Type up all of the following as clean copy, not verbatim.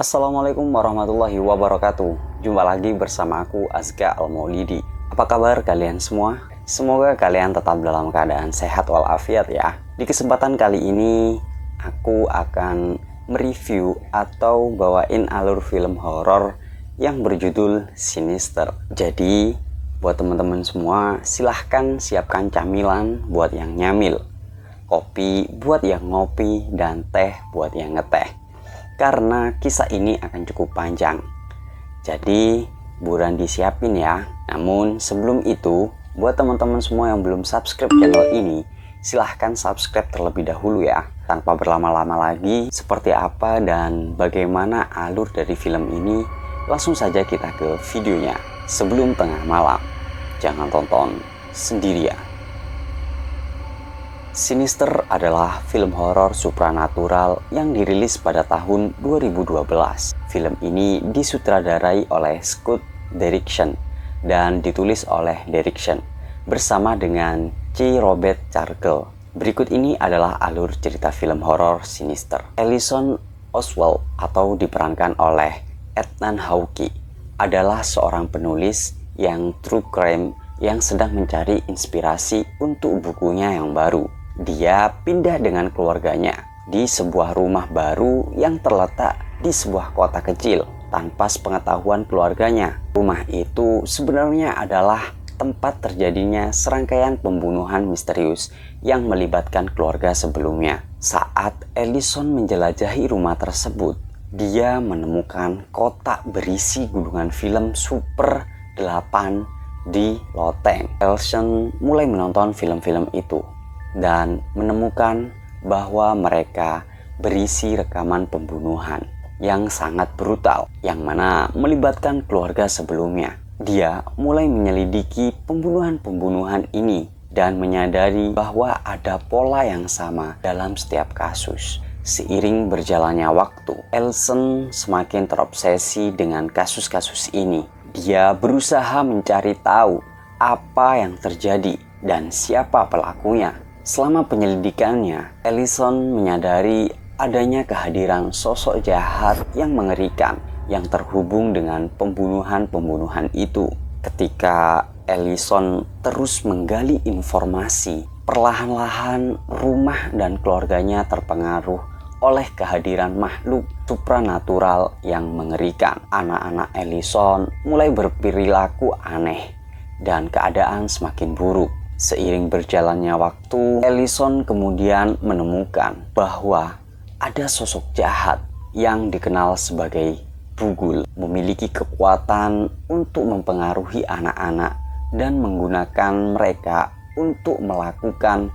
Assalamualaikum warahmatullahi wabarakatuh. Jumpa lagi bersama aku Azka Al-Maulidi. Apa kabar kalian semua? Semoga kalian tetap dalam keadaan sehat walafiat ya. Di kesempatan kali ini aku akan mereview atau bawain alur film horor yang berjudul Sinister. Jadi buat teman-teman semua, silahkan siapkan camilan buat yang nyamil, kopi buat yang ngopi, dan teh buat yang ngeteh. Karena kisah ini akan cukup panjang, jadi buruan disiapin ya. Namun sebelum itu, buat teman-teman semua yang belum subscribe channel ini, silahkan subscribe terlebih dahulu ya. Tanpa berlama-lama lagi, seperti apa dan bagaimana alur dari film ini, langsung saja kita ke videonya. Sebelum tengah malam, jangan tonton sendirian. Sinister adalah film horor supranatural yang dirilis pada tahun 2012. Film ini disutradarai oleh Scott Derrickson dan ditulis oleh Derrickson bersama dengan C. Robert Cargill. Berikut ini adalah alur cerita film horor Sinister. Alison Oswald atau diperankan oleh Ethan Hawke adalah seorang penulis yang true crime yang sedang mencari inspirasi untuk bukunya yang baru. Dia pindah dengan keluarganya di sebuah rumah baru yang terletak di sebuah kota kecil tanpa sepengetahuan keluarganya. Rumah itu sebenarnya adalah tempat terjadinya serangkaian pembunuhan misterius yang melibatkan keluarga sebelumnya. Saat Alison menjelajahi rumah tersebut, dia menemukan kotak berisi gunungan film Super 8 di loteng. Alison mulai menonton film-film itu dan menemukan bahwa mereka berisi rekaman pembunuhan yang sangat brutal, yang mana melibatkan keluarga sebelumnya. Dia mulai menyelidiki pembunuhan-pembunuhan ini dan menyadari bahwa ada pola yang sama dalam setiap kasus. Seiring berjalannya waktu, Alison semakin terobsesi dengan kasus-kasus ini. Dia berusaha mencari tahu apa yang terjadi dan siapa pelakunya. Selama penyelidikannya, Alison menyadari adanya kehadiran sosok jahat yang mengerikan yang terhubung dengan pembunuhan-pembunuhan itu. Ketika Alison terus menggali informasi, perlahan-lahan rumah dan keluarganya terpengaruh oleh kehadiran makhluk supranatural yang mengerikan. Anak-anak Alison mulai berperilaku aneh dan keadaan semakin buruk. Seiring berjalannya waktu, Alison kemudian menemukan bahwa ada sosok jahat yang dikenal sebagai Bugul, memiliki kekuatan untuk mempengaruhi anak-anak dan menggunakan mereka untuk melakukan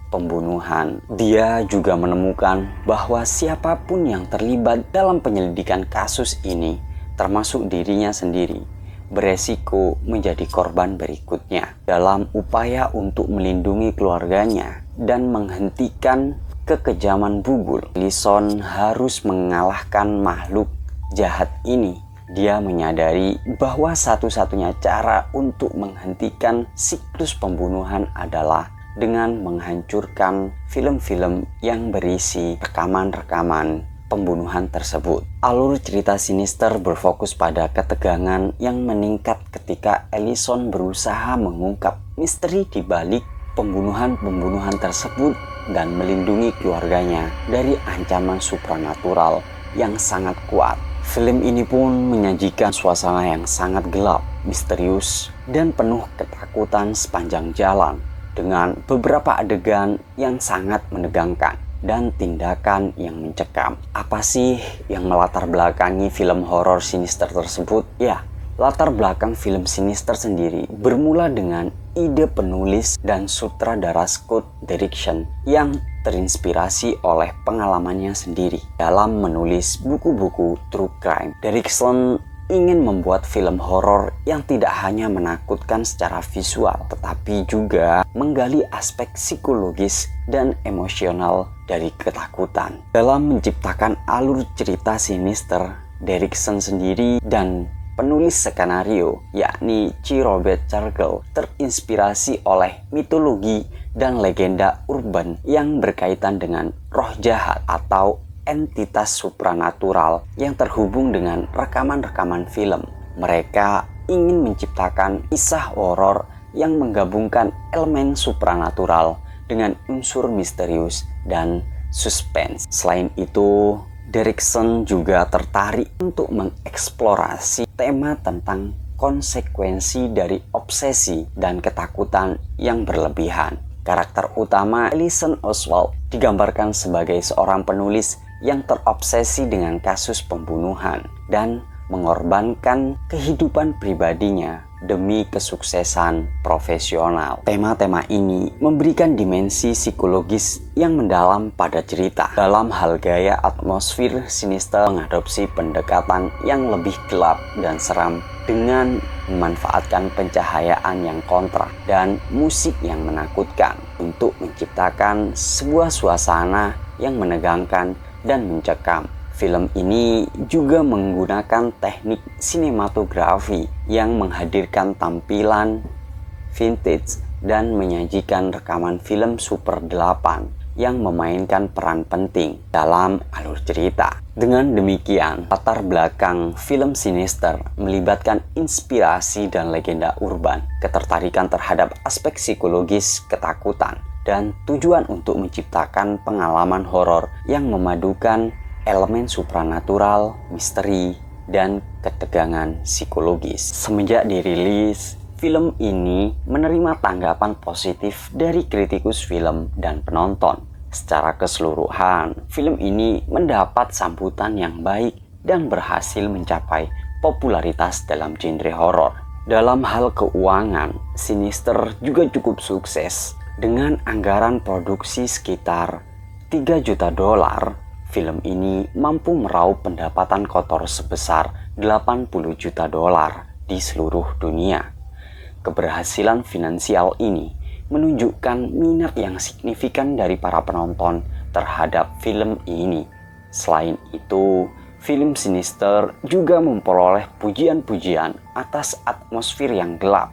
pembunuhan. Dia juga menemukan bahwa siapapun yang terlibat dalam penyelidikan kasus ini, termasuk dirinya sendiri, beresiko menjadi korban berikutnya. Dalam upaya untuk melindungi keluarganya dan menghentikan kekejaman Bugul, Alison harus mengalahkan makhluk jahat ini. Dia menyadari bahwa satu-satunya cara untuk menghentikan siklus pembunuhan adalah dengan menghancurkan film-film yang berisi rekaman-rekaman pembunuhan tersebut. Alur cerita Sinister berfokus pada ketegangan yang meningkat ketika Alison berusaha mengungkap misteri di balik pembunuhan-pembunuhan tersebut dan melindungi keluarganya dari ancaman supranatural yang sangat kuat. Film ini pun menyajikan suasana yang sangat gelap, misterius, dan penuh ketakutan sepanjang jalan dengan beberapa adegan yang sangat menegangkan dan tindakan yang mencekam. Apa sih yang melatar belakangi film horor Sinister tersebut? Ya, latar belakang film Sinister sendiri bermula dengan ide penulis dan sutradara Scott Derrickson yang terinspirasi oleh pengalamannya sendiri dalam menulis buku-buku true crime. Derrickson ingin membuat film horor yang tidak hanya menakutkan secara visual, tetapi juga menggali aspek psikologis dan emosional dari ketakutan. Dalam menciptakan alur cerita Sinister, Derrickson sendiri dan penulis skenario, yakni C. Robert Cargill, terinspirasi oleh mitologi dan legenda urban yang berkaitan dengan roh jahat atau entitas supranatural yang terhubung dengan rekaman-rekaman film. Mereka ingin menciptakan kisah horor yang menggabungkan elemen supranatural dengan unsur misterius dan suspense. Selain itu, Derrickson juga tertarik untuk mengeksplorasi tema tentang konsekuensi dari obsesi dan ketakutan yang berlebihan. Karakter utama Alison Oswald digambarkan sebagai seorang penulis yang terobsesi dengan kasus pembunuhan dan mengorbankan kehidupan pribadinya demi kesuksesan profesional. Tema-tema ini memberikan dimensi psikologis yang mendalam pada cerita. Dalam hal gaya, atmosfer sinister mengadopsi pendekatan yang lebih gelap dan seram dengan memanfaatkan pencahayaan yang kontras dan musik yang menakutkan untuk menciptakan sebuah suasana yang menegangkan dan mencekam. Film ini juga menggunakan teknik sinematografi yang menghadirkan tampilan vintage dan menyajikan rekaman film Super 8 yang memainkan peran penting dalam alur cerita. Dengan demikian, latar belakang film Sinister melibatkan inspirasi dan legenda urban, ketertarikan terhadap aspek psikologis ketakutan, dan tujuan untuk menciptakan pengalaman horor yang memadukan elemen supranatural, misteri, dan ketegangan psikologis. Semenjak dirilis, film ini menerima tanggapan positif dari kritikus film dan penonton. Secara keseluruhan, film ini mendapat sambutan yang baik dan berhasil mencapai popularitas dalam genre horor. Dalam hal keuangan, Sinister juga cukup sukses. Dengan anggaran produksi sekitar $3 juta, film ini mampu meraup pendapatan kotor sebesar $80 juta di seluruh dunia. Keberhasilan finansial ini menunjukkan minat yang signifikan dari para penonton terhadap film ini. Selain itu, film Sinister juga memperoleh pujian-pujian atas atmosfer yang gelap,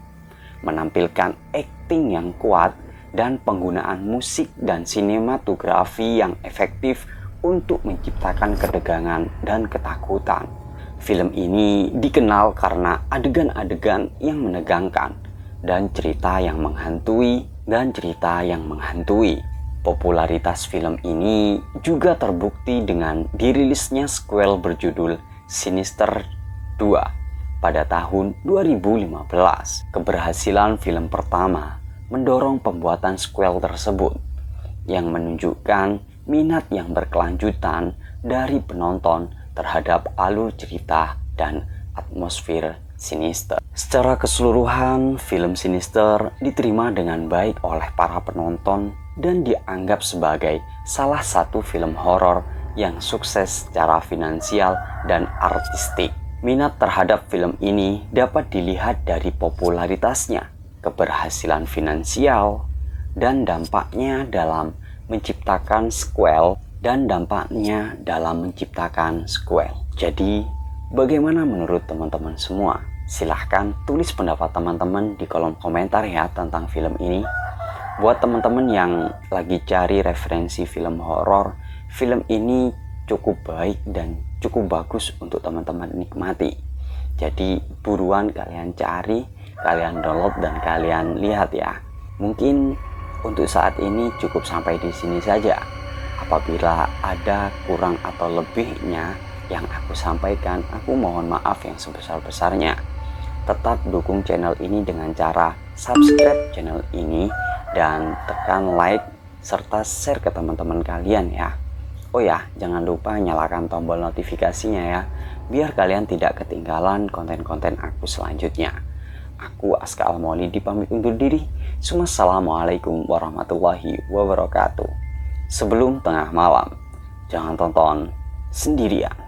menampilkan akting yang kuat, dan penggunaan musik dan sinematografi yang efektif untuk menciptakan ketegangan dan ketakutan. Film ini dikenal karena adegan-adegan yang menegangkan dan cerita yang menghantui. Popularitas film ini juga terbukti dengan dirilisnya sequel berjudul Sinister 2 pada tahun 2015. Keberhasilan film pertama mendorong pembuatan sequel tersebut yang menunjukkan minat yang berkelanjutan dari penonton terhadap alur cerita dan atmosfer Sinister. Secara keseluruhan, film Sinister diterima dengan baik oleh para penonton dan dianggap sebagai salah satu film horor yang sukses secara finansial dan artistik. Minat terhadap film ini dapat dilihat dari popularitasnya, keberhasilan finansial, dan dampaknya dalam menciptakan sequel. Jadi, bagaimana menurut teman-teman semua? Silahkan tulis pendapat teman-teman di kolom komentar ya tentang film ini. Buat teman-teman yang lagi cari referensi film horor, film ini cukup baik dan cukup bagus untuk teman-teman nikmati. Jadi buruan kalian cari, kalian download dan kalian lihat ya. Mungkin untuk saat ini cukup sampai di sini saja. Apabila ada kurang atau lebihnya yang aku sampaikan, aku mohon maaf yang sebesar-besarnya. Tetap dukung channel ini dengan cara subscribe channel ini dan tekan like serta share ke teman-teman kalian ya. Oh ya, jangan lupa nyalakan tombol notifikasinya ya, biar kalian tidak ketinggalan konten-konten aku selanjutnya. Aku Aska Al-Maulidi pamit undur diri. Assalamualaikum warahmatullahi wabarakatuh. Sebelum tengah malam, jangan tonton sendirian.